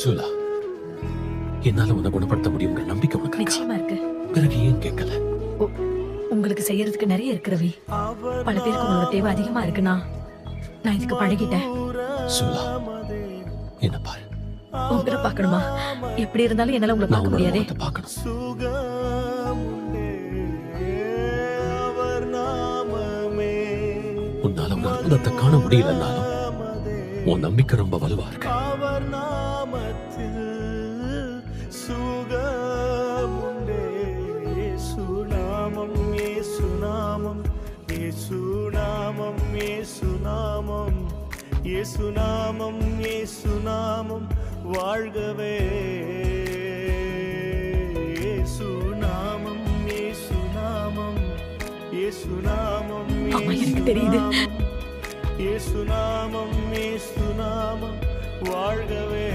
சுலா, என்னால உன்னை குணப்படுத்த முடியுங்கிற நம்பிக்கை உனக்கு இருக்கா? நிச்சயமா இருக்கு. பிறகு ஏன் கேட்கல? உங்களுக்கு செய்யறதுக்கு நிறைய இருக்கு ரவி. பல பேருக்கு உங்களோட தேவை அதிகமா இருக்குன்னா நான் இதுக்கு பழகிட்டேன். சுலா, என்ன பாரு. உங்களை பார்க்கணுமா? எப்படி இருந்தாலும் என்னால உங்களை நான் பார்க்க உன்னோட முடியாதே. முகத்தை பார்க்கணும். உன்னால ஒரு அற்புதத்தை காண முடியலன்னாலும் உன் நம்பிக்கை ரொம்ப வலுவா இருக்கு. அவர் நாமத்தில் சுகமுண்டே. இயேசுநாமம், இயேசுநாமம், இயேசுநாமம், இயேசுநாமம், இயேசுநாமம், இயேசுநாமம் வாழ்கவே. இயேசுநாமம், இயேசுநாமம், இயேசுநாமம், ஆமா, எனக்கு தெரியுது. இயேசுநாமம், இயேசுநாமம் வாழ்கவே.